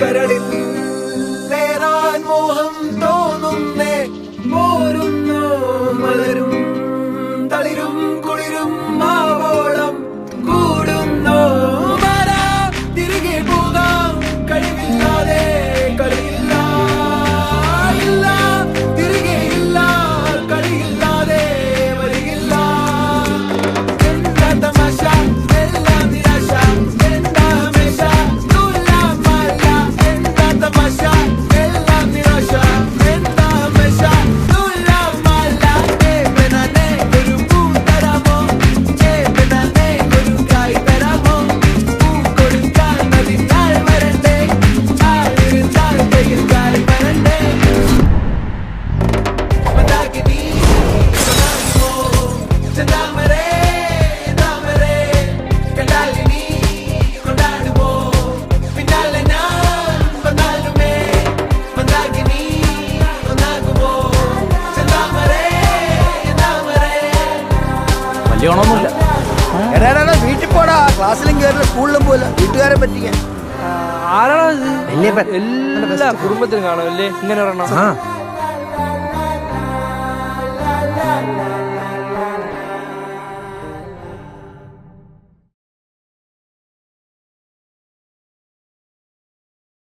കരളിൽ നേരാൻ മോഹം തോന്നുന്നേ പോരുന്നു മലരും തളിരും കുളിരും മാവോളം കൂടുന്നു തിരികെ പോകാം കഴിവില്ലാതെ കളിയില്ല ഇല്ല തിരികെ ഇല്ല കളിയില്ലാതെ വരികില്ല എന്താ തമാശ എല്ലാം നിരാശ എന്താ ഹമേശ തുലാമല്ല എന്താ തമാശ എല്ലാം നിരാശ എന്താ ഹമേശ തുലാമല്ല ഏവനാനെ ഒരു പൂ തരാമോ ഏവനാനെ ഒരു കായ് തരാമോ പൂ കൊടുക്കാൻ അതിനാൾ വരണ്ടേ ആളിരുന്നാൽ കയ്യിൽ കായ് വരണ്ടേ മന്ദാകിനി കൊണ്ടാടുമോ ചെന്താമരേ താമരേ കണ്ടാലിനി കൊണ്ടാടുമോ പിന്നാലെ ഞാൻ വന്നാലുമേ മന്ദാകിനി ഒന്നാകുമോ ചെന്താമരേ താമരേ വലിയ ഓണമൊന്നുമില്ല. എടാ വീട്ടിൽ പോടാ, ക്ലാസ്സിലും കയറില്ല സ്കൂളിലും പോയില്ല, വീട്ടുകാരെ പറ്റിക്കാൻ. ആരാണോ ഇത്? വല്യപ്പൻ. എല്ലാ കുടുംബത്തിനും കാണുമല്ലേ ഇങ്ങനെ ഒരെണ്ണം? ആ